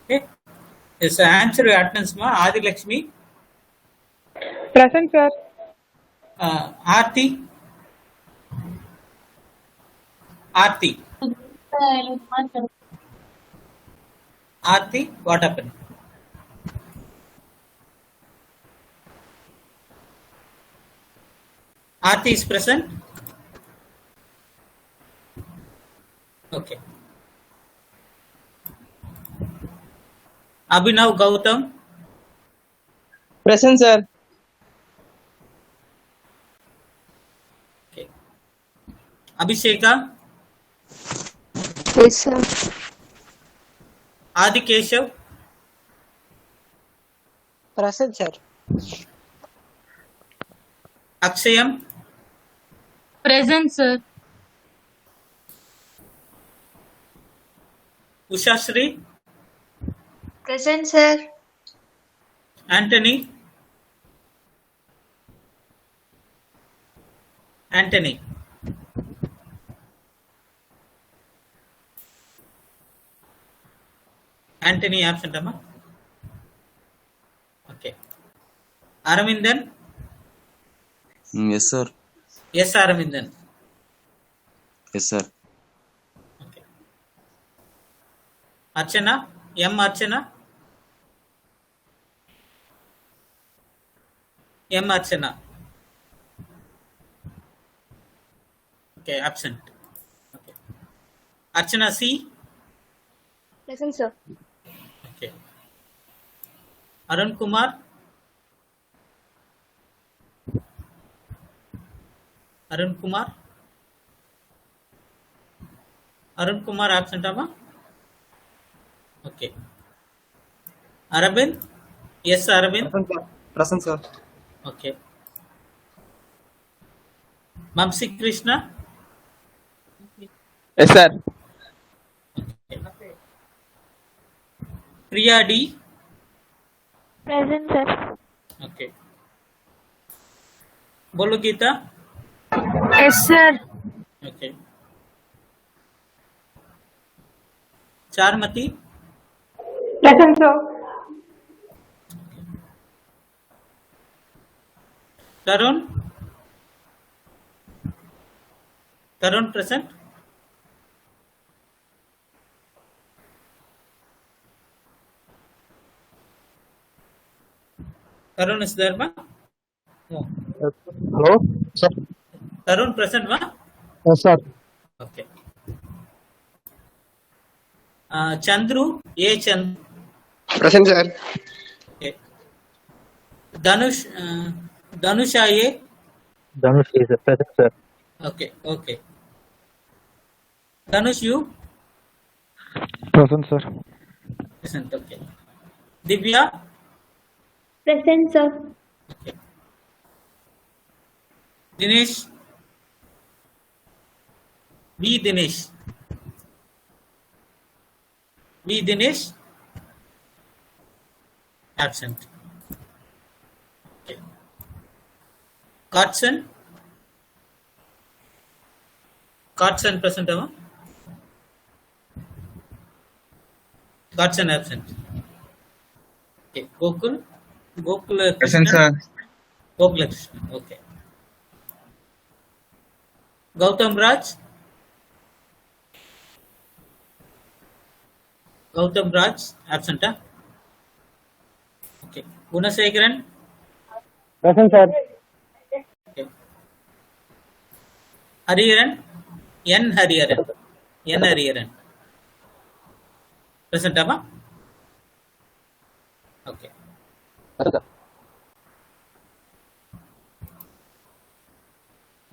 Okay. Yes, answer your attendance, ma. Adi Lakshmi. Present, sir. Aarti. Aarti. Aarti, what happened? Aarti is present. Okay. Abhinav Gautam. Present, sir. Okay. Abhisheka. Yes, sir. Adi Keshav. Present, sir. Akshayam. Present, sir. Ushashri. Present, sir. Anthony. Anthony. Anthony absent, amma. Okay. Aravindan. Yes, sir. Yes, Aravindan. Yes, sir. Okay. Archana. M. Archana. M. Archana. Okay, absent. Okay. Archana C. Present, sir. Okay. Arun Kumar. Arun Kumar. Arun Kumar absent, amma. Okay. Arabin. Yes, Arabin. Present, sir. Present, sir. Okay. Mamsi Krishna. Yes, sir. Okay. Priya D. Present, sir. Okay. Bolu Geeta. Yes, sir. Okay. Charmati. Present, sir. Tarun. Tarun present. Tarun is there, ma? No. Hello, sir. Tarun present, ma? Yes, sir. Okay. Chandru. A. Chandru. Present, sir. Okay. Danush. Danusha A. Dhanush is present, sir. Okay. Okay. Danush you. Present, sir. Present. Okay. Divya. Present, sir. Okay. Dinesh. V. Dinesh. V. Dinesh. Absent. Okay. Cartson. Cartson present, amma. Cartson absent. Okay. Gokul. Gokul Present, Krishnan. sir. Gokul Krishnan. Okay. Gautam Raj. Gautam Raj absent. Huh? Okay. Gunasekaran. Present, sir. Okay. Hariharan. N. Hariharan. N. Hariharan. Present, amma? Okay.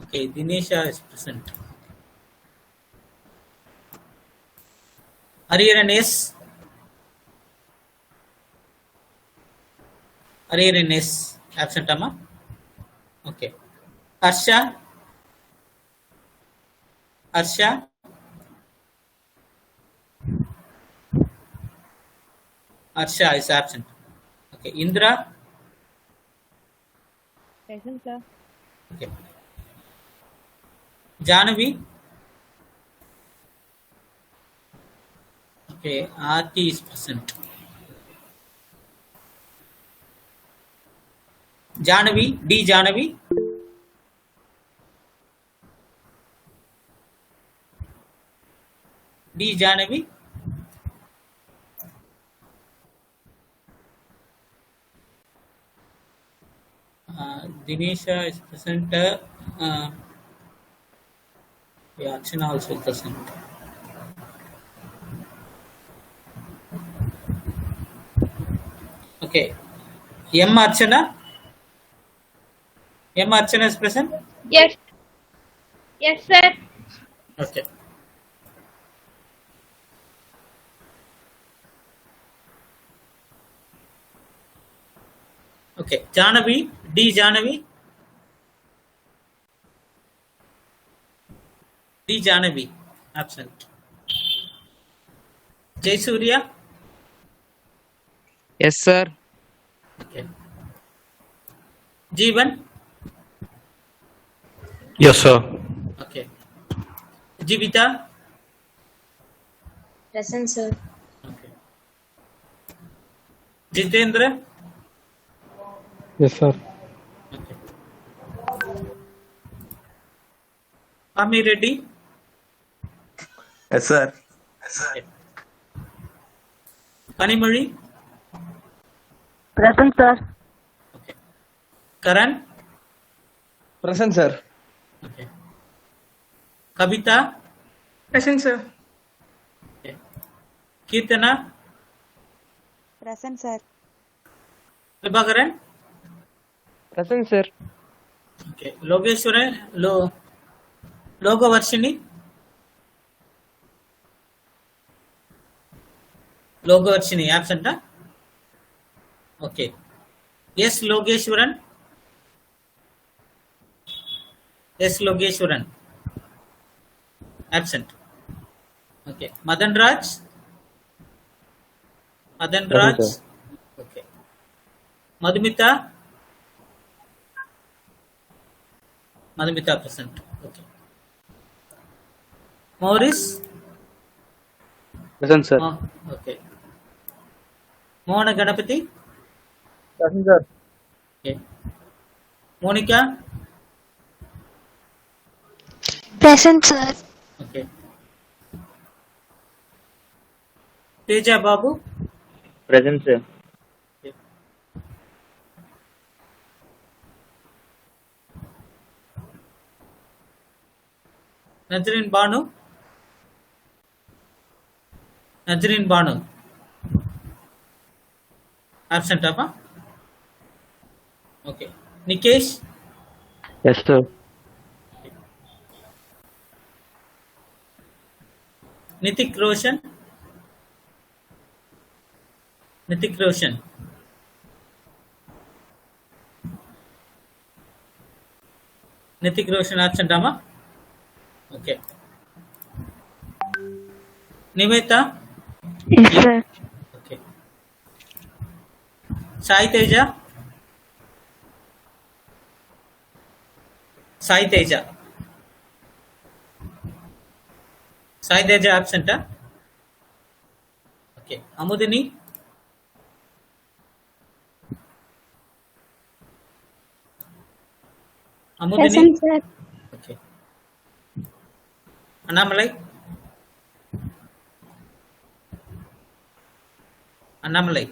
Okay. Dinesha is present. Hariharan S. Hariharan S. Absent, amma? Okay. Harsha. Harsha. Harsha is absent. Okay. Indra. Present, sir. Okay. Janavi. Okay. Aarti is present. Janavi, D. Janavi. D. Janavi. Dinesha is present. Yeah, Archana also present. Okay. M. Archana. M. Archana is present. Yes. Yes, sir. Okay. Okay. Janavi, D. Janavi. D. Janavi, absent. Jayasuriya. Yes, sir. Okay. Jeevan. Yes, sir. Okay. Jivita. Present, sir. Okay. Jitendra. Yes, sir. Okay. Ami Reddy. Yes, sir. Okay. Kanimozhi. Present, sir. Okay. Karan. Present, sir. Okay. Kavita. Present, sir. Okay. Kirtana. Present, sir. Prabhakaran. Present, sir. Okay. Logeshwaran. Logavarshini. Logavarshini absent. Huh? Okay. Yes, Logeshwaran. Yes, Logeshwaran. Absent. Okay. Madan Raj. Madan Raj. Present, sir. Okay. Madhumita. Madhumita present. Okay. Morris. Present, sir. Oh, okay. Mohana Ganapati. Present, sir. Okay. Monica. Present, sir. Okay. Teja Babu. Present, sir. Okay. Nazreen Banu. Nazreen Banu. Absent, apa? Okay. Nikesh. Yes, sir. Nitik Roshan. Nitik Roshan. Nitik Roshan absent, ama? Okay. Nimeta. Yes, sir. Okay. Sai Teja. Sai Teja. Sai Teja absent, huh? Okay. Amudini. Amudini. Present, sir. Okay. Annamalai. Annamalai.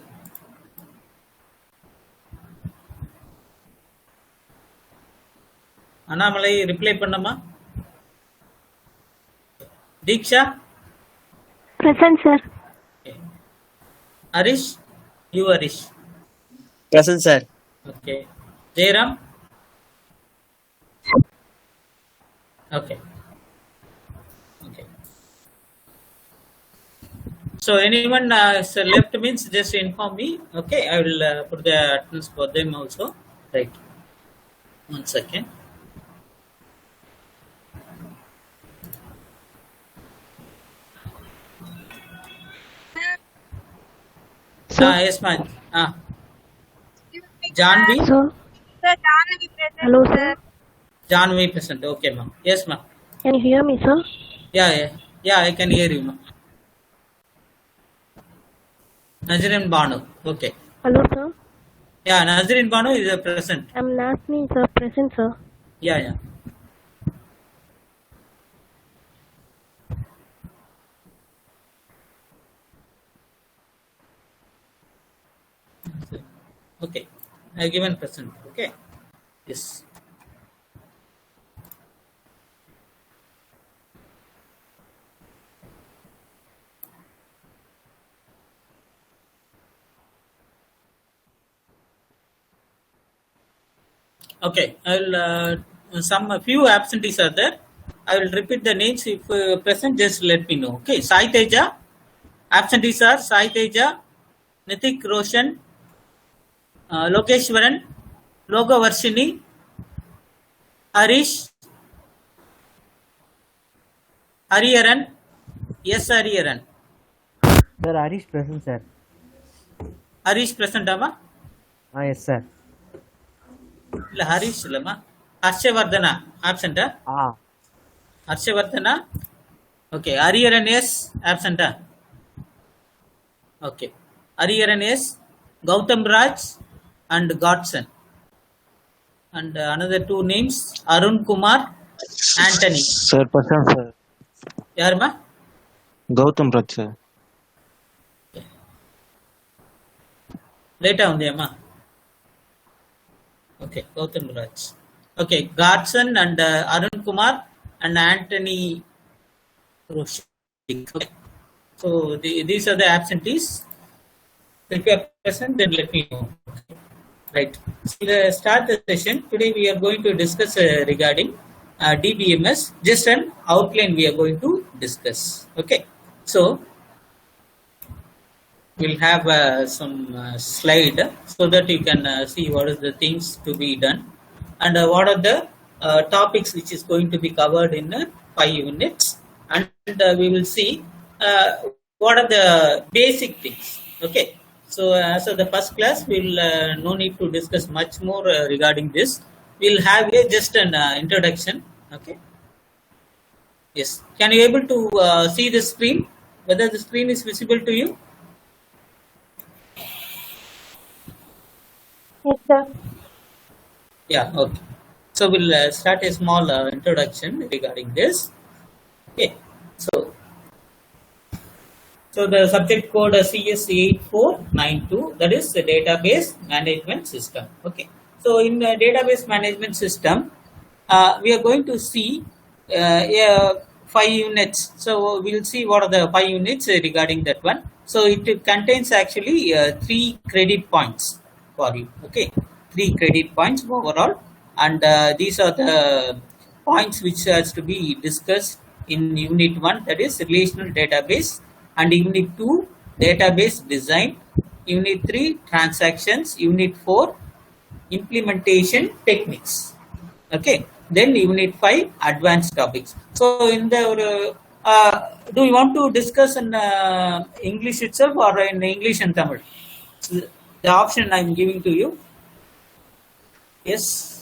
Annamalai reply பண்ணமா? Diksha. Present, sir. Okay. Arish. You Arish. Present, sir. Okay. Jairam. Okay. Okay. So anyone left means just inform me. Okay, I will put the attendance for them also. Right. 1 second. Yes, ma'am. Janvi. Sir. Hello, sir. Janvi present. Okay, ma'am. Yes, ma'am. Can you hear me, sir? Yeah, I can hear you, ma'am. Nazreen Banu. Okay. Hello, sir. Yeah, Nazreen Banu is present. I'm Nasmi, sir. Present, sir. Yeah. Okay, I given present. Okay, yes. Okay, I'll a few absentees are there. I will repeat the names. If present, just let me know. Okay, Sai Teja. Absentees are Sai Teja, Nithik Roshan, Lokeshwaran, Loga Varshini, Harish, Hariharan, yes Hariharan. Sir, Harish present, sir. Harish present, Amma? Yes, sir. Harish, Lama. Harshvardhana, absent, Harshvardhana. Okay, Hariharan, yes, absent. Okay, Hariharan, yes, Gautam Raj and Godson. And another two names, Arun Kumar, Anthony. Sir, present, sir. Yarma? Gautam Raj, sir. Later on the Amma. Okay, Gautam Raj. Okay, Godson and Arun Kumar and Anthony Roshik. Okay. So these are the absentees. If you are present, then let me know. Right. So let's start the session. Today we are going to discuss regarding DBMS. Just an outline we are going to discuss. Okay. So we'll have some slide so that you can see what is the things to be done and what are the topics which is going to be covered in 5 units, and we will see what are the basic things. Okay. So as of the first class, we'll no need to discuss much more regarding this. We'll have just an introduction. Okay. Yes. Can you able to see the screen? Whether the screen is visible to you? Yes, sir. Yeah. Okay. So we'll start a small introduction regarding this. Okay. So the subject code CS8492, that is the database management system. Okay. So in the database management system, we are going to see 5 units. So we'll see what are the 5 units regarding that one. So it contains actually 3 credit points for you. Okay. 3 credit points overall. And these are the points which has to be discussed in unit 1, that is relational database. And unit 2, database design. Unit 3, transactions. Unit 4, implementation techniques. Okay. Then unit 5, advanced topics. So in the do you want to discuss in English itself or in English and Tamil? So the option I am giving to you. Yes.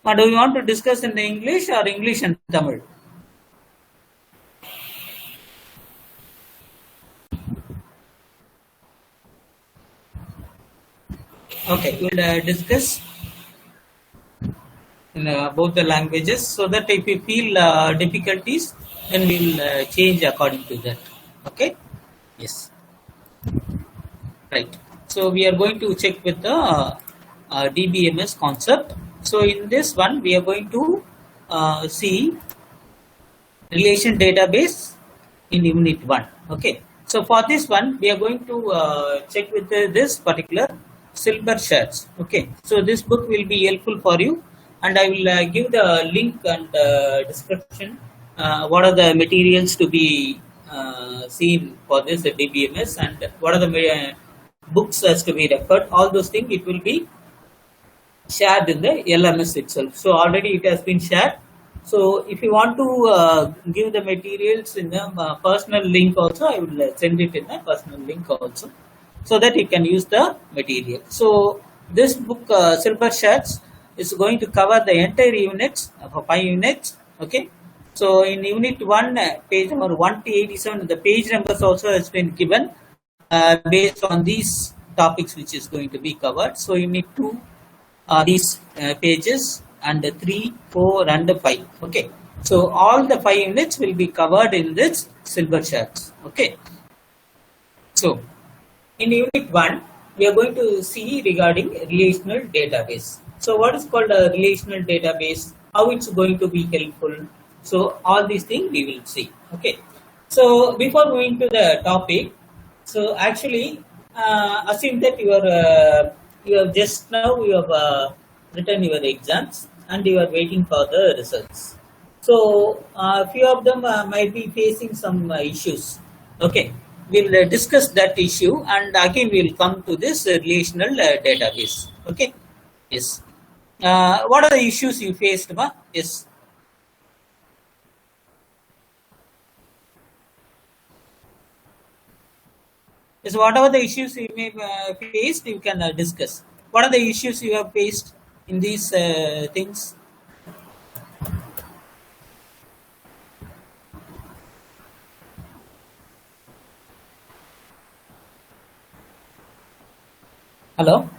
Or do you want to discuss in the English or English and Tamil? Okay, we'll discuss in both the languages, so that if you feel difficulties, then we'll change according to that. Okay? Yes. Right. So we are going to check with the DBMS concept. So in this one, we are going to see relation database in unit 1. Okay. So for this one, we are going to check with this particular Silber Shirts. Okay. So this book will be helpful for you, and I will give the link and description. What are the materials to be seen for this DBMS, and what are the books has to be referred. All those things it will be shared in the LMS itself. So already it has been shared. So if you want to give the materials in the personal link also, I will send it in the personal link also, so that you can use the material. So this book Silber Shirts is going to cover the entire units for 5 units, Okay. So in unit 1, page number 187, the page numbers also has been given based on these topics which is going to be covered. So unit 2 are these pages, and 3, 4 and 5. Okay. So all the 5 units will be covered in this silver charts. Okay. So in unit 1, we are going to see regarding relational database. So what is called a relational database, how it's going to be helpful. So all these things we will see. Okay. So before going to the topic, so actually assume that you have just now written your exams and you are waiting for the results. So a few of them might be facing some issues. Okay. We'll discuss that issue, and again we'll come to this relational database. Okay. Yes. What are the issues you faced, ma? Yes. Yes. Whatever the issues you may faced, you can discuss. What are the issues you have faced in these things? Hello?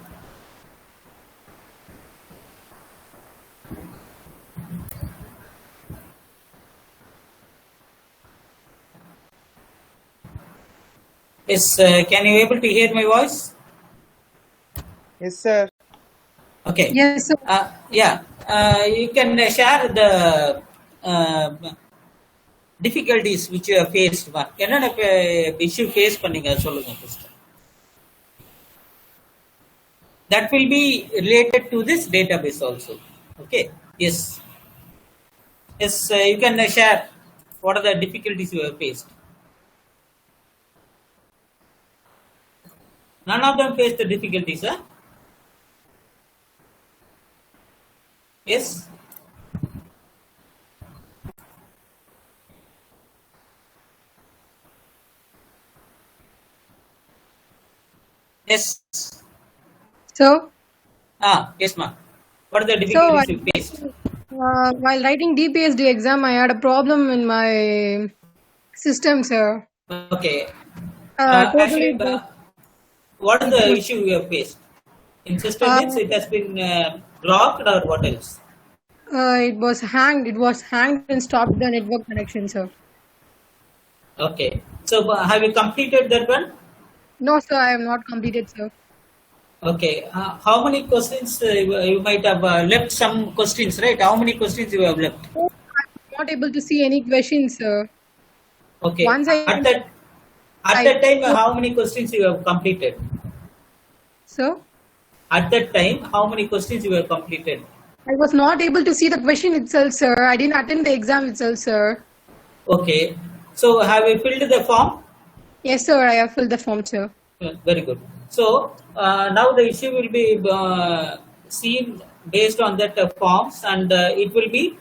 Yes, can you able to hear my voice? Yes, sir. Okay. Yes, sir. Yeah, you can share the difficulties which you have faced. என்னென்ன issue face பண்ணீங்க சொல்லுங்க first. That will be related to this database also. Okay. Yes. Yes, you can share what are the difficulties you have faced. None of them face the difficulties, huh? Yes. Yes. So, Yes, ma'am. What are the difficulties you faced? while writing DPSD exam, I had a problem in my system, sir. Okay. Totally Actually, what is the issue you have faced? In system means it has been blocked, or what else? it was hanged. It was hanged and stopped the network connection, sir. Okay. So have you completed that one? No, sir, I have not completed, sir. Okay. How many questions you might have left? Some questions, right? How many questions you have left? I'm not able to see any questions, sir. Okay. Once At that time, how many questions you have completed? Sir? At that time, how many questions you have completed? I was not able to see the question itself, sir. I didn't attend the exam itself, sir. Okay. So have you filled the form? Yes, sir, I have filled the form, sir. Very good. So now the issue will be seen based on that forms, and it will be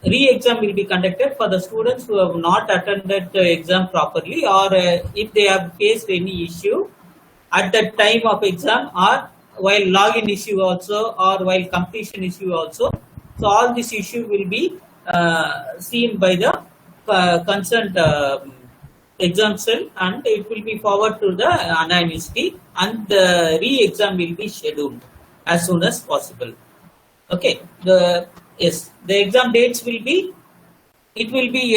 re-exam will be conducted for the students who have not attended the exam properly, or if they have faced any issue at the time of exam, or while login issue also, or while completion issue also. So all this issue will be seen by the concerned exam cell, and it will be forwarded to the anonymity, and the re-exam will be scheduled as soon as possible. Okay. The exam dates will be, it will be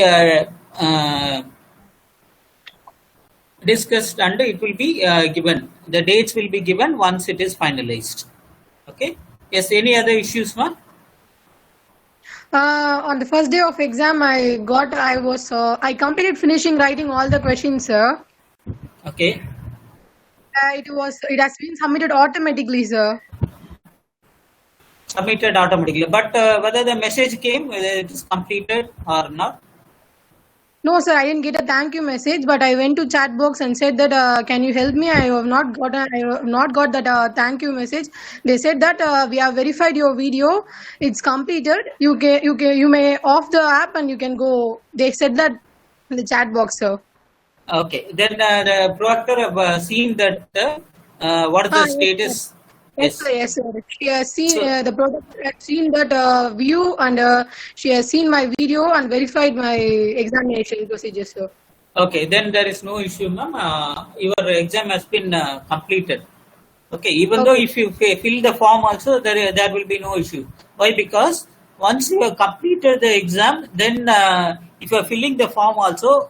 discussed, and it will be given. The dates will be given once it is finalized. Okay. Yes. Any other issues, ma'am? On the first day of exam, I completed finishing writing all the questions, sir. Okay. It has been submitted automatically, sir. Submitted automatically, but whether the message came, whether it is completed or not? No, sir, I didn't get a thank you message, but I went to chat box and said that can you help me? I have not got that thank you message. They said that we have verified your video. It's completed. You may off the app and you can go. They said that in the chat box, sir. Okay. Then the proctor have seen that what is the status? Yes, sir. Yes, sir. She has seen So- the product. Has seen that view, and she has seen my video and verified my examination procedure, sir. Okay, then there is no issue, ma'am. Your exam has been completed. Okay, even though Okay. if you fill the form also, there will be no issue. Why? Because once you have completed the exam, then if you are filling the form also,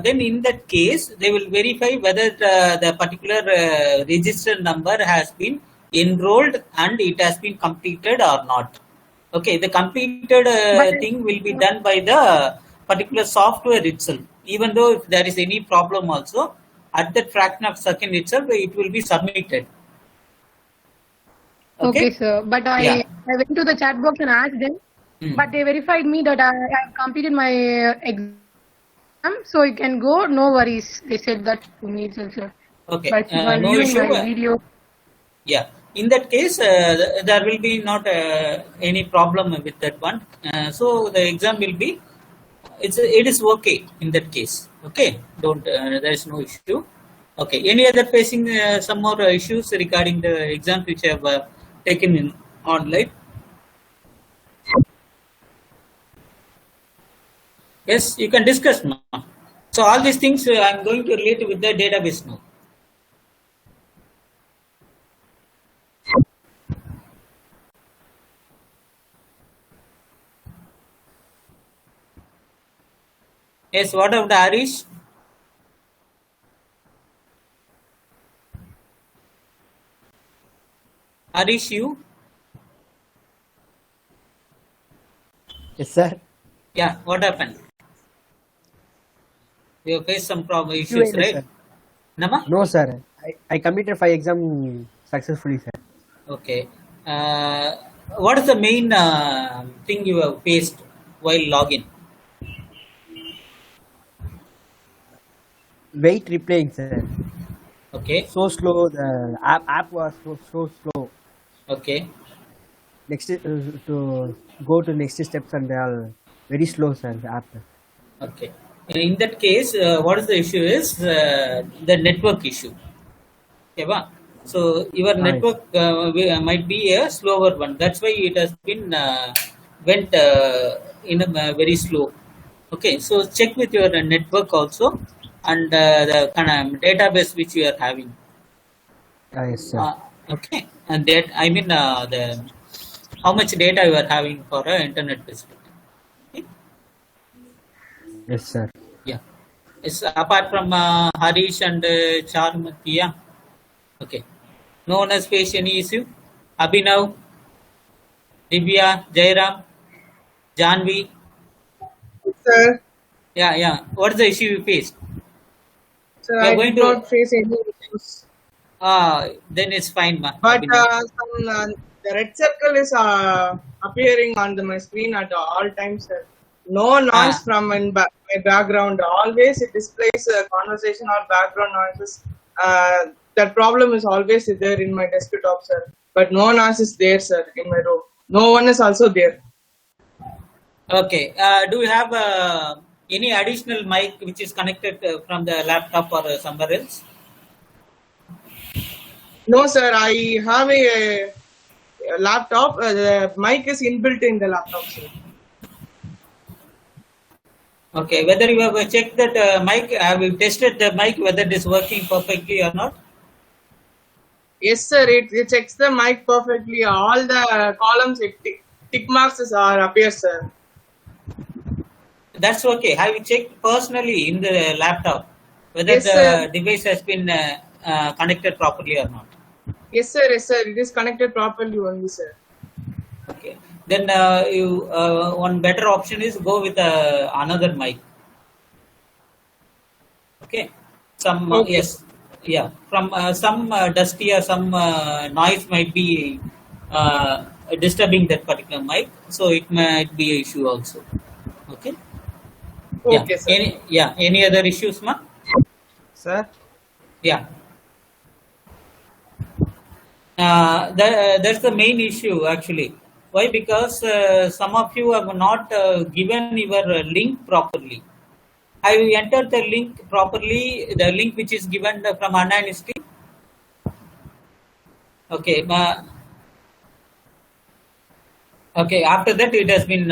then in that case they will verify whether the particular register number has been enrolled and it has been completed or not. Okay, the completed But- thing will be done by the particular software itself. Even though if there is any problem also, at that fraction of second itself, it will be submitted. Okay, sir. But Yeah. I went to the chat box and asked them, Hmm. but they verified me that I have completed my exam, so you can go. No worries. They said that to me itself, sir. Okay, But while no viewing issue. my video, Yeah, in that case, there will be not any problem with that one. So the exam will be, it is okay in that case. Okay, don't there is no issue. Okay, any other facing some more issues regarding the exam which I have taken in online? Yes, you can discuss now. So all these things I am going to relate with the database now. Yes, what of the Harish? Harish, you? Yes, sir. Yeah, what happened? You faced some problem issues, Q&A, right? sir. Nama? No, sir. I completed 5 exam successfully, sir. Okay. What is the main thing you have faced while login? Wait replaying, sir. Okay. So slow. The app was so slow. Okay. Next to go to next steps and they are very slow, sir. The app. Okay. In that case, what is the issue is the network issue. Okay, ba? So your Right. network might be a slower one. That's why it has been went in a very slow. Okay, so check with your network also and the kind of database which you are having. Yes, sir. Okay, and that I mean the how much data you are having for internet facility. Okay? Yes, sir. Yeah. It's apart from Harish and Charmati, yeah. Okay. No one has faced any issue. Abhinav, Divya, Jairam, Janvi. Sir, Yeah, yeah. What's the issue you faced? sir, We are I going did to- not face any issues. Then it's fine, ma. But Abhinav. the red circle is appearing on my screen at all times, sir. No noise from my background. Always it displays conversation or background noises. That problem is always there in my desktop, sir. But no noise is there, sir, in my room. No one is also there. Okay. Do you have any additional mic which is connected from the laptop or somewhere else? No, sir. I have a laptop. The mic is inbuilt in the laptop, sir. Okay. Whether you have checked that mic, have you tested the mic whether it is working perfectly or not? Yes, sir. It checks the mic perfectly. All the columns, tick marks are appear, sir. That's okay. Have you checked personally in the laptop whether Yes, the sir. device has been connected properly or not? Yes, sir. Yes, sir. It is connected properly only, sir. Okay. Then you one better option is go with another mic. Okay. Some Okay. yes, yeah. From some dusty or some noise might be disturbing that particular mic, so it might be an issue also. Okay. Okay, Yeah. sir. Any other issues, ma? Sir. Yeah. That's the main issue actually. Why? Because some of you have not given your link properly. Have you entered the link properly? The link which is given from Anna University? Okay. Okay. After that, it has been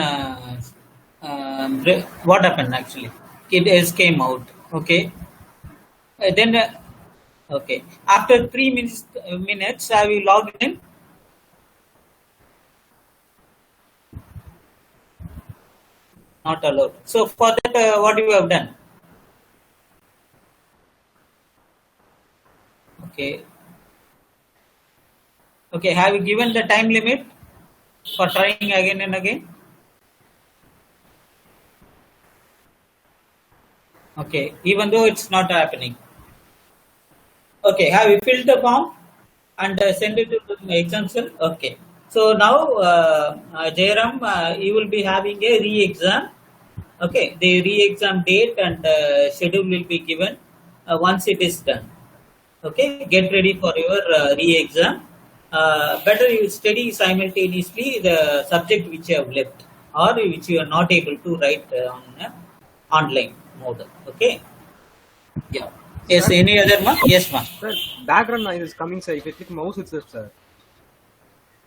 what happened actually? It has came out. Okay. Then okay. After 3 minutes, have you logged in? Not allowed. So for that, what you have done? Okay. Okay. Have you given the time limit for trying again and again? Okay. Even though it's not happening. Okay. Have you filled the form and send it to the exam cell? Okay. So now, Jairam, you will be having a re-exam. Okay, the re-exam date and schedule will be given once it is done. Okay, get ready for your re-exam. Better you study simultaneously the subject which you have left or which you are not able to write on online mode. Okay. Yeah. Yes. Sir? Any other ma? Yes, ma. Sir, background noise is coming, sir. If you click mouse itself, sir.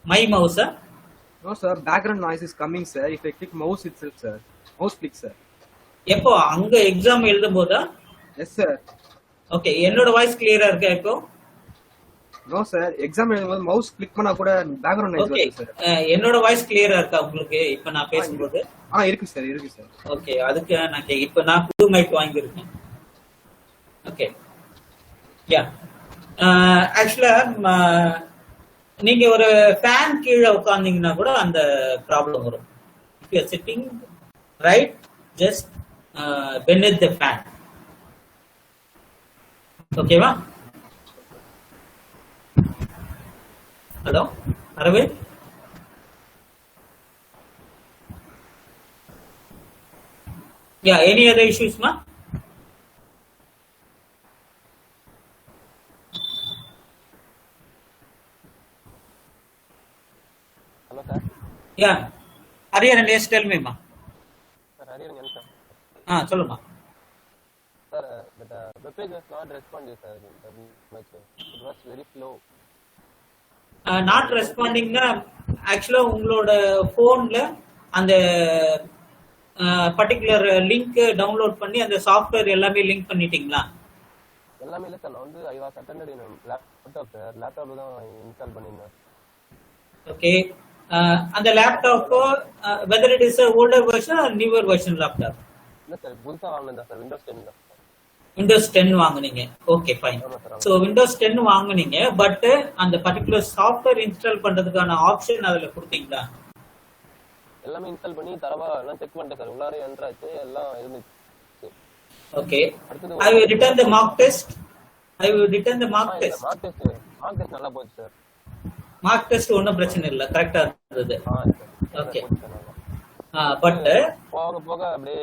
My mouse, sir. No, sir. Background noise is coming, sir. If I click mouse itself, sir. Mouse click, sir. எப்போ அங்க exam எழுதும் போதா? Yes sir. Okay, என்னோட voice கிளியரா இருக்கா இப்போ? No sir, exam எழுதும்போது mouse click பண்ணா கூட பேக்ரவுண்ட் நாய்ஸ் வருது சார். என்னோட வாய்ஸ் கிளியரா இருக்கா உங்களுக்கு இப்ப நான் பேசும்போது? இருக்கு சார், இருக்கு சார். ஓகே, அதுக்கு நான் இப்ப நான் புது மைக் வாங்கி இருக்கேன். ஓகே. யா. ஆக்சுவலா நீங்க ஒரு ஃபேன் கீழே உட்கார்ந்தீங்கன்னா கூட அந்த ப்ராப்ளம் வரும். If you are sitting right, just beneath the fan. Okay va? Hello, Aravind? Yeah, any other issues, ma? Hello, sir. Yeah. Hariharan, yes, tell me, ma. Sir, Hariharan, sir. சொல்லுமா. Sir, the web page was not responding, sir. It was very slow. Not responding na actually உங்களோட போன்ல அந்த particular link download பண்ணி அந்த software எல்லாமே link பண்ணிட்டீங்களா? எல்லாமே இல்ல சார், நான் வந்து I was attended in laptop sir. லேப்டாப்ல தான் இன்ஸ்டால் பண்ணிருந்தேன். ஓகே. அந்த laptop whether it is a older version or newer version laptop? இல்ல சார், புதுசா வாங்குனதா சார், விண்டோஸ் 10 தான். விண்டோஸ் 10 வாங்குனீங்க. Okay, fine. சோ விண்டோஸ் 10 வாங்குனீங்க, பட் அந்த பர்టిక్యులர் சாஃப்ட்வேர் இன்ஸ்டால் பண்றதுக்கான ஆப்ஷன் அதுல கொடுத்தீங்களா? எல்லாமே இன்ஸ்டால் பண்ணி தரவா எல்லாம் செக் பண்ணிட்டேன் சார். உள்ளார என்டர் ஆச்சு, எல்லாம் இருந்துச்சு. Okay. I will return the mock test. Mark test நல்லா போச்சு சார். மார்க் டெஸ்ட் ஒன்றும் பிரச்சனை இல்லை, கரெக்டா இருந்தது. ஓகே. பட் போக போக அப்படியே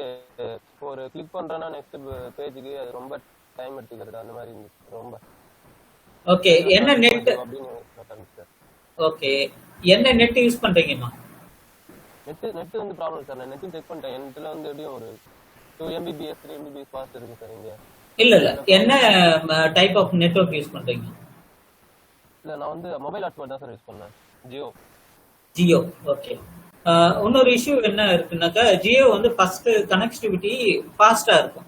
ஒரு கிளிக் பண்றேன்னா நெக்ஸ்ட் பேஜுக்கு அது ரொம்ப டைம் எடுத்துக்கிறது, அந்த மாதிரி இருந்துச்சு ரொம்ப. ஓகே. என்ன நெட்? ஓகே, என்ன நெட் யூஸ் பண்றீங்கம்மா? நெட் வந்து ப்ராப்ளம் சார். நான் நெட் செக் பண்ணிட்டேன். நெட்ல வந்து எப்படியும் ஒரு 2 Mbps 3 Mbps ஃபாஸ்ட் இருக்கு சார் இங்க. இல்ல என்ன டைப் ஆஃப் நெட்வொர்க் யூஸ் பண்றீங்க? இல்ல, நான் வந்து மொபைல் ஹாட்ஸ்பாட் தான் சார் யூஸ் பண்ணேன். ஜியோ. ஓகே. இன்னொரு இஷ்யூ என்ன இருக்குன்னாக்கா, ஜியோ வந்து ஃபர்ஸ்ட் கனெக்டிவிட்டி ஃபாஸ்டா இருக்கும்.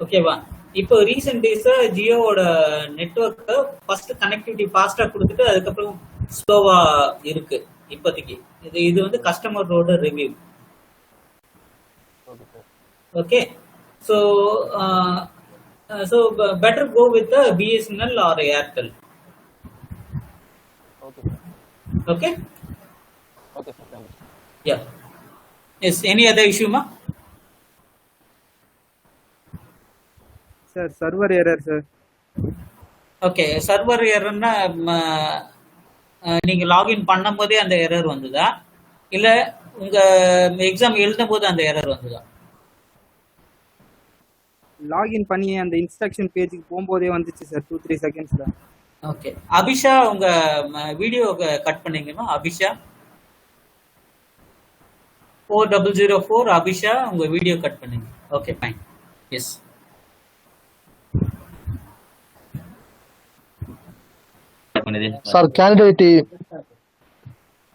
ஓகேவா? இப்போ ரீசெண்ட் டேஸா ஜியோவோட நெட்வொர்க் ஃபர்ஸ்ட் கனெக்டிவிட்டி ஃபாஸ்டா கொடுத்துட்டு அதுக்கப்புறம் ஸ்லோவா இருக்கு இப்போதைக்கு. இது வந்து கஸ்டமரோட review. Okay. So better go with BSNL or Airtel. Okay. Okay, sir. Thank you. Yeah. Yes. Any other issue, ma? Sir, server error, sir. Okay. Server error na நீங்க லாகின் பண்ணும்போதே அந்த எரர் வந்ததா, இல்ல உங்க எக்ஸாம் எழுதும் போது அந்த எரர் வந்ததா? லாகின் பண்ணி அந்த இன்ஸ்ட்ரக்ஷன் பேஜுக்கு போகும்போதே வந்துச்சு சார், 2-3 செகண்ட்ஸ்ல. ஓகே. அபிஷா, உங்க வீடியோ கட் பண்ணீங்கமா? அபிஷா 4004 அபிஷா, உங்க வீடியோ கட் பண்ணுங்க. Okay, fine. Yes.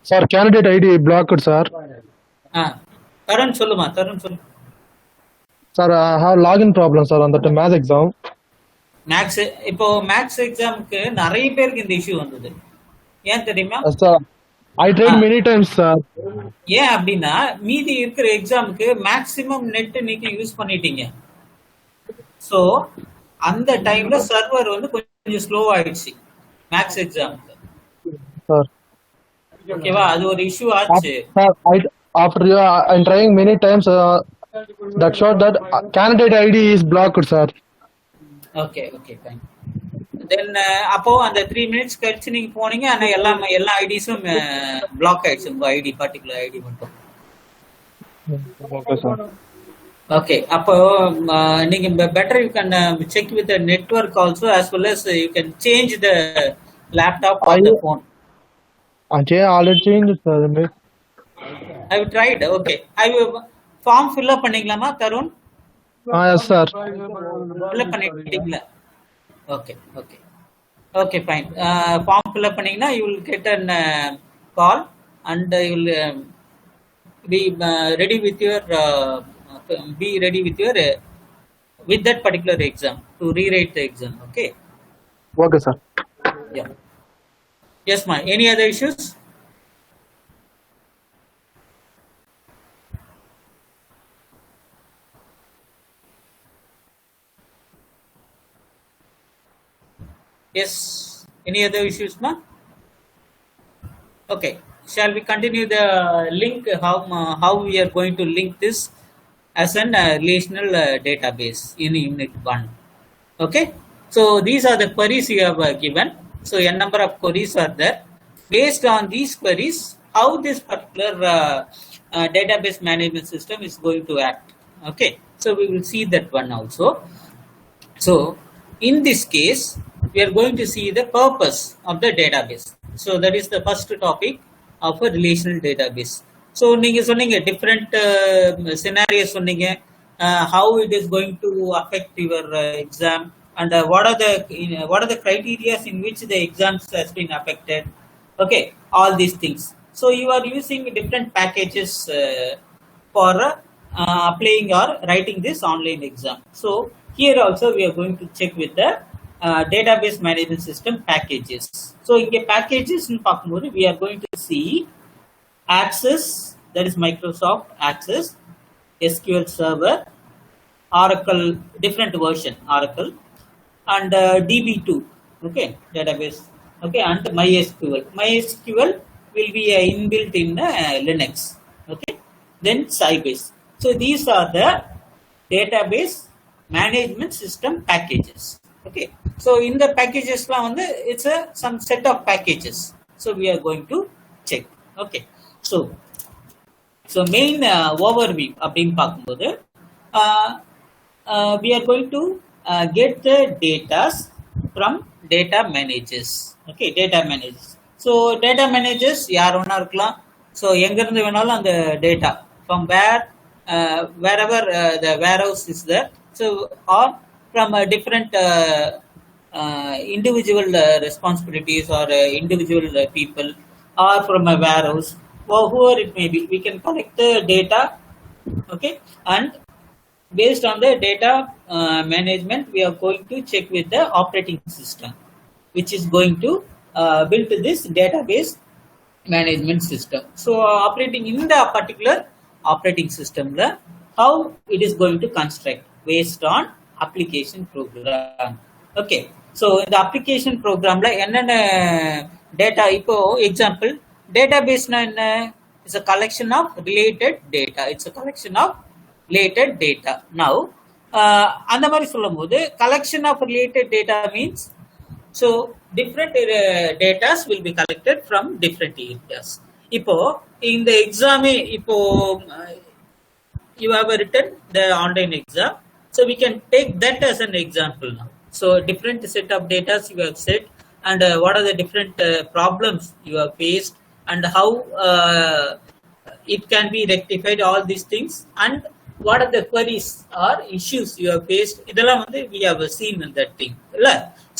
Sir, candidate ID blocked, sir. Tarun சொல்லுமா, தருண் சொல்லு. Sir, I have login problem, sir, on that math exam. Maths இப்போ மேக்ஸ் எக்ஸாமுக்கு நிறைய பேருக்கு இந்த இஷ்யூ வந்தது. ஏன் தெரியுமா? Sir, I tried many times, sir. ஏன் அப்படின்னா மீதி இருக்கிற எக்ஸாமுக்கு மேக்ஸிமம் நெட் நீங்க யூஸ் பண்ணிட்டீங்க. சோ அந்த டைம்ல சர்வர் வந்து கொஞ்சம் ஸ்லோ ஆயிடுச்சு மேக்ஸ் எக்ஸாமுக்கு. ஓகேவா, அது ஒரு இஷ்யூ ஆச்சு. After I'm trying many times, that showed that candidate ID is blocked, sir. Okay fine. Then அப்போ அந்த 3 minutes கழிச்சு நீங்க போனீங்க, ஆனா எல்லா ஐடிஸும் பிளாக் ஆயிடுச்சு, உங்க ஐடி பர்டிகுலர் ஐடி மட்டும். Okay, sir. Okay, அப்போ நீங்க better you can check with the network also, as well as you can change the laptop or the phone. I already changed, sir. I have tried. Okay, I will form fill up பண்ணிக்கலாமா Tarun? Yes, sir. fill up பண்ணிட்டீங்களா? Okay fine. Form fill up பண்ணீங்கன்னா you will get an call and you will be ready with your with that particular exam to rewrite the exam. Okay, Sir. Yeah. Yes ma, any other issues? Yes, any other issues ma? Okay, shall we continue the link, how we are going to link this as an relational database in unit 1. Okay, so these are the queries you have given. So a number of queries are there. Based on these queries, how this particular database management system is going to act. Okay, so we will see that one also. So in this case, we are going to see the purpose of the database. So that is the first topic of a relational database. So நீங்க சொன்னீங்க different scenarios சொன்னீங்க, how it is going to affect your exam, and what are the criteria in which the exams has been affected. Okay, all these things. So you are using different packages for applying or writing this online exam. So here also we are going to check with the database management system packages. So in the packages we are going to see Access, that is Microsoft Access, SQL Server, Oracle, different version Oracle, and DB2, okay, database, okay, and MySQL. MySQL will be inbuilt in Linux, okay. Then Sybase. So these are the database management system packages. Okay, so in the packages it's some set of packages. So we are going to check. Okay, so main overview அப்படினு பாக்கும்போது we are going to get the data from data managers. Okay, data managers. So data managers யார் வேணா இருக்கலாம். So எங்க இருந்து வேணாலும் அந்த data from wherever the warehouse is there. So or from different individual responsibilities or individual people, or from a warehouse, or whoever it may be, we can collect the data. Okay, and based on the data management, we are going to check with the operating system, which is going to build this database management system. So operating in the particular operating system, how it is going to construct based on application program. Okay, so the application program la enna data, ipo example database na enna is a collection of related data. It's a collection of related data. Now andha mari solumbodhu collection of related data means, so different data will be collected from different areas. Ipo in the exam, ipo you have written the online exam, so we can take that as an example now. So different set of data you have set, and what are the different problems you have faced, and how it can be rectified, all these things, and what are the queries or issues you have faced. இதெல்லாம் we have seen in that thing.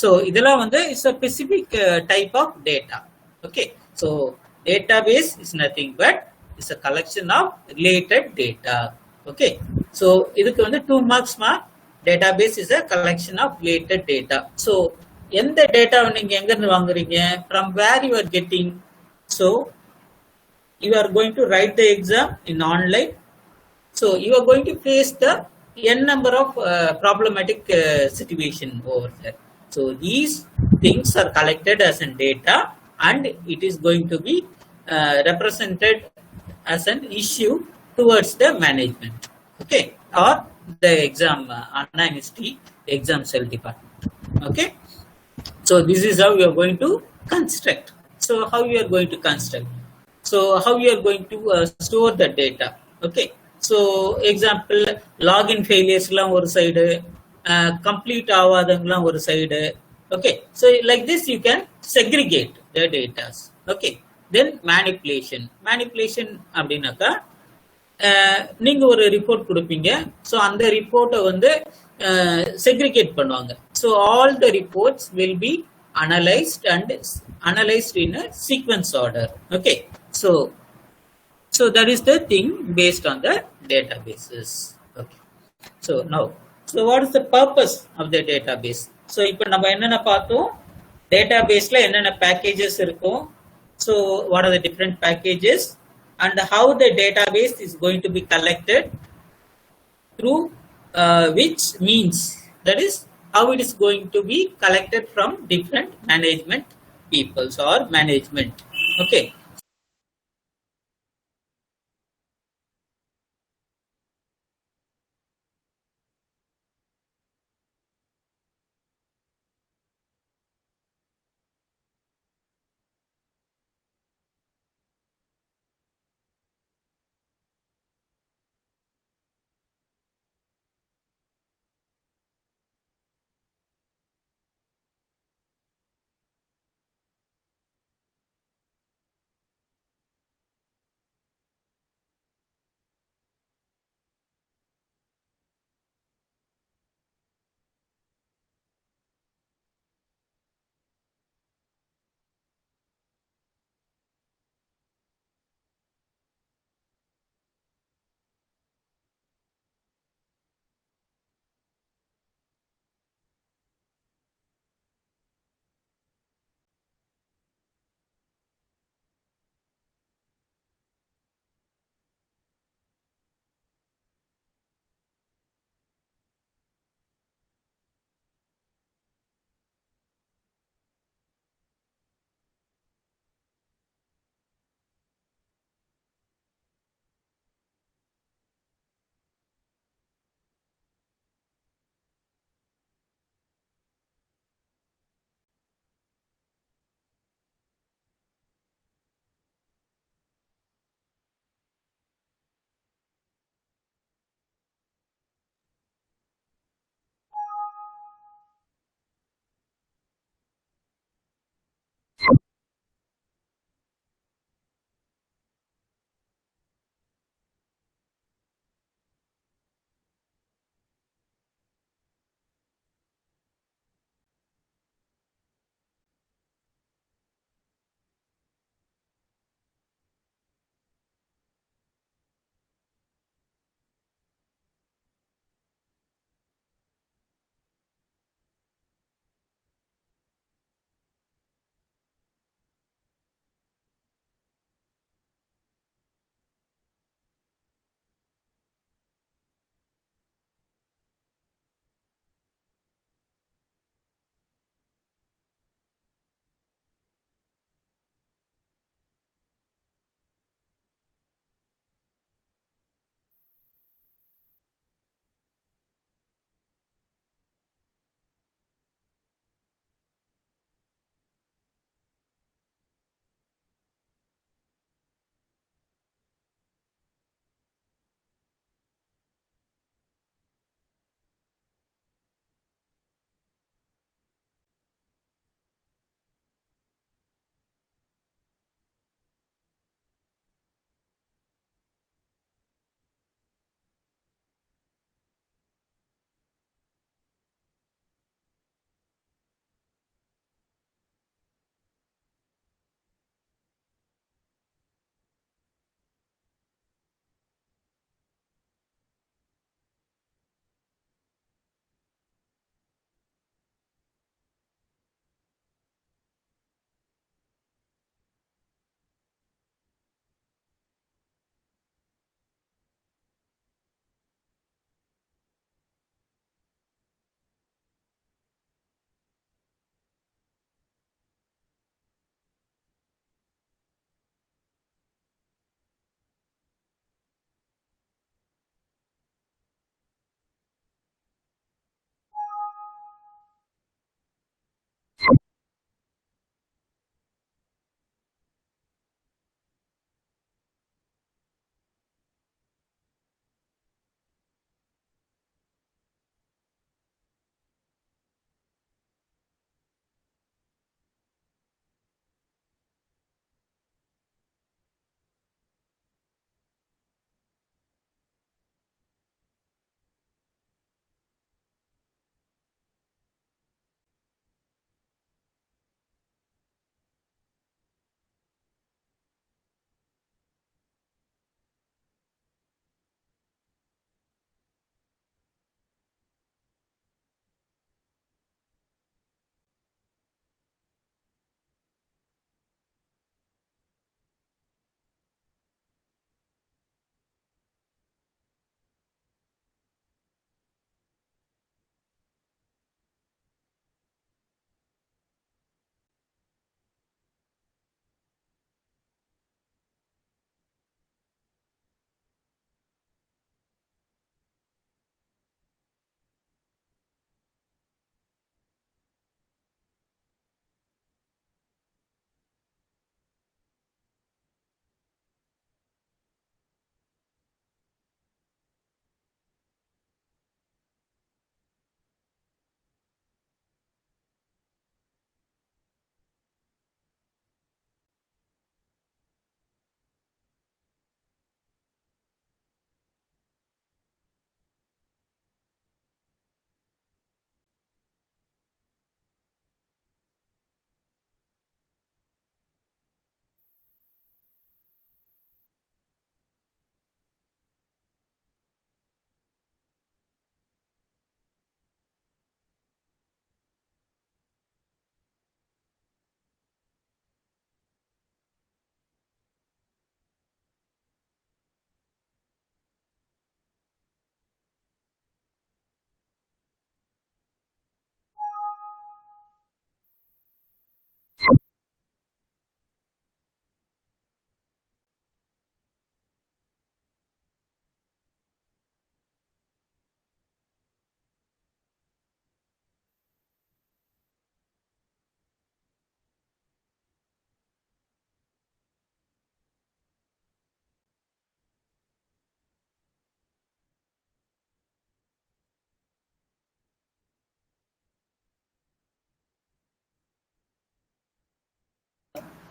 So இதெல்லாம் வந்து is a specific type of data. Okay, so database is nothing but is a collection of related data. Okay, so இதுக்கு வந்து 2 marks mark. Database is a collection of related data. So எந்த டேட்டாவை நீங்க எங்க இருந்து வாங்குறீங்க, from where you are getting. So you are going to write the exam in online. So you are going to face the n number of problematic situation over there. So these things are collected as an data and it is going to be represented as an issue towards the management, okay, or the exam anonymity exam cell department. Okay, so this is how you are going to construct. So how you are going to construct, so how you are going to store the data. Okay, so example login failures லாம் ஒரு side, complete ஆகாதவங்கலாம் ஒரு side. Okay, so like this you can segregate the data. Okay, then manipulation அப்படின்னாக்கா நீங்க ஒரு report கொடுப்பீங்க. So அந்த ரிப்போர்ட்டை வந்து செக்ரிகேட் பண்ணுவாங்க. So all the reports will be analyzed in a sequence order. Okay, so that is the thing based on the databases. Okay, so now, so what is the purpose of the database? So இப்போ நம்ம என்னென்ன பார்த்தோம், டேட்டாபேஸ்ல என்னென்ன packages இருக்கும், so what are the different packages and how the database is going to be collected, through which means, that is how it is going to be collected from different management peoples or management. Okay,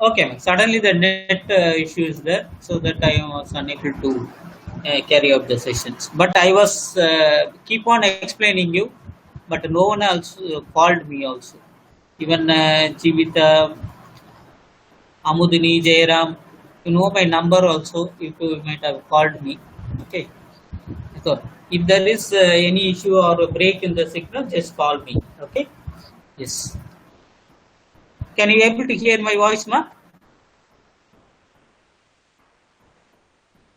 Okay, ma'am. Suddenly the net issue is there, so that I was unable to carry out the sessions. But I was keep on explaining you, but no one else called me also. Even Jivita, Amudini, Jairam, you know my number also. If you might have called me, okay. So if there is any issue or a break in the signal, just call me. Okay. Yes. Can you able to hear my voice, ma?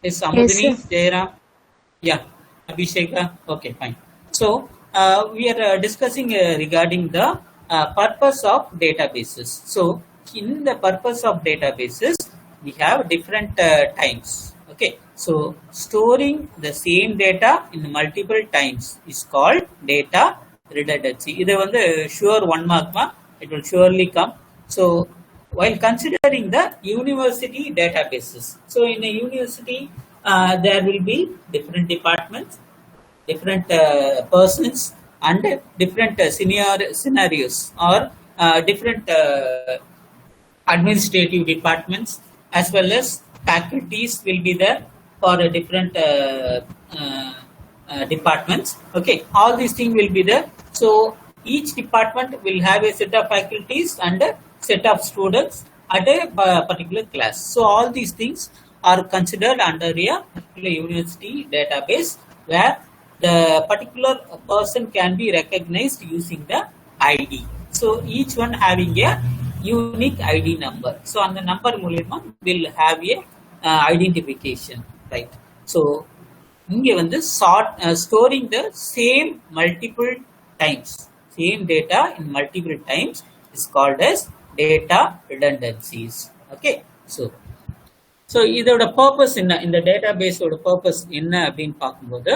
Yes, Amudini, Yes, sir. Jairam. Yeah, Abhisheka. Okay, fine. So we are discussing regarding the purpose of databases. So in the purpose of databases, we have different times. Okay, so storing the same data in multiple times is called data redundancy. இது வந்து sure 1 mark ma, it will surely come. So while considering the university databases, so in a university there will be different departments, different persons, and different scenarios, or different administrative departments, as well as faculties will be there for different departments. Okay, all these things will be there. So each department will have a set of faculties and a set of students at a particular class. So all these things are considered under a particular university database, where the particular person can be recognized using the ID. So each one having a unique ID number. So on the number மூலமா will have a identification, right? So இங்கே வந்து storing the same multiple times, same data in multiple times is called as data redundancies. Okay, so இதோட purpose என்ன, இந்த database ஓட purpose என்ன அப்படின்னு பார்க்கும்போது,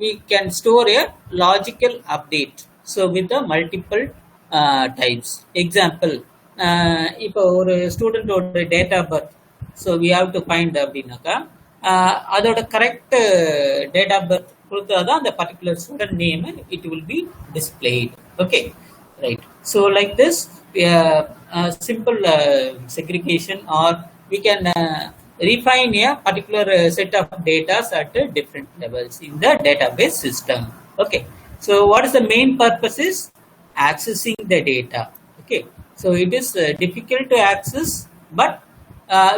we can store a logical update, so with the multiple types. Example, இப்போ ஒரு student ஓட date of birth, so we have to find அப்படின்னாக்கா அதோட கரெக்ட் டேட் ஆஃப் பர்த் கொடுத்தாதான் அந்த particular student name it will be displayed. Okay, right. So like this simple segregation, or we can refine a particular set of data at different levels in the database system. Okay, so what is the main purpose is accessing the data. Okay, so it is difficult to access, but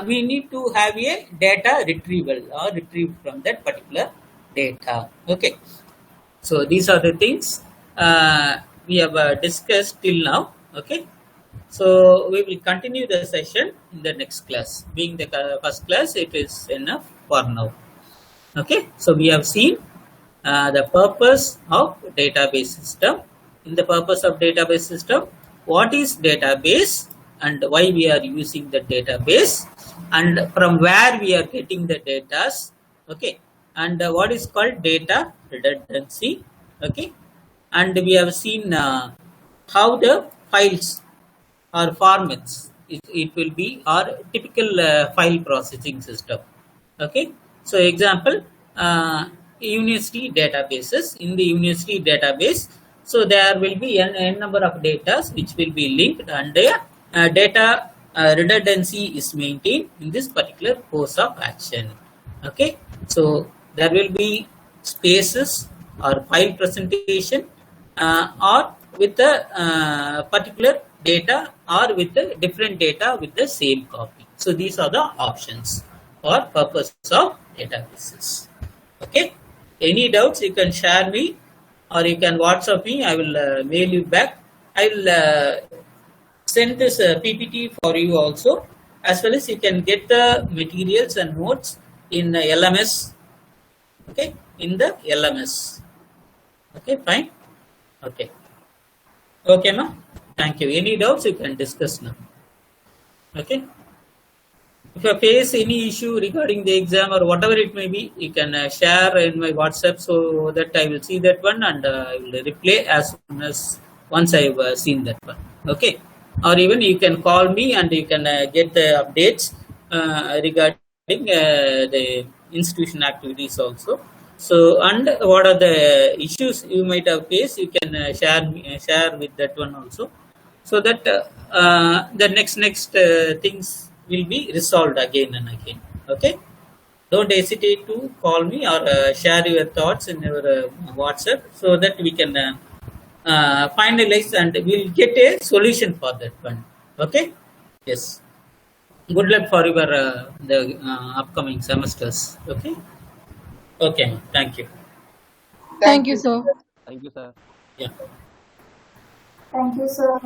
we need to have a data retrieval or retrieve from that particular data. Okay, so these are the things we have discussed till now. Okay, so we will continue the session in the next class. Being the first class, it is enough for now. Okay, so we have seen the purpose of database system. In the purpose of database system, what is database and why we are using the database, and from where we are getting the data. Okay, and what is called data redundancy. Okay, and we have seen how the files or formats it will be, or typical file processing system. Okay, so example, university databases. In the university database, so there will be n number of data which will be linked, and data redundancy is maintained in this particular course of action. Okay, so there will be spaces or file presentation, or with the particular data, or with the different data with the same copy. So these are the options for purpose of databases. Okay, any doubts you can share me, or you can WhatsApp me. I will mail you back. I will send this PPT for you also, as well as you can get the materials and notes in LMS. Okay, in the LMS. Okay, fine. Okay, okay, ma. Thank you. Any doubts you can discuss now. Okay. If you face any issue regarding the exam or whatever it may be, you can share in my WhatsApp, so that I will see that one, and I will reply as soon as once I have seen that one. Okay, or even you can call me and you can get the updates regarding the institution activities also. So, and what are the issues you might have faced, you can share with that one also. so that the next things will be resolved again and again. Okay, don't hesitate to call me or share your thoughts in your WhatsApp, so that we can finalize and we'll get a solution for that one. Okay, yes. Good luck for your the upcoming semesters. Okay. Okay. Thank you. Thank you, sir. Thank you, sir. Yeah. Thank you, sir.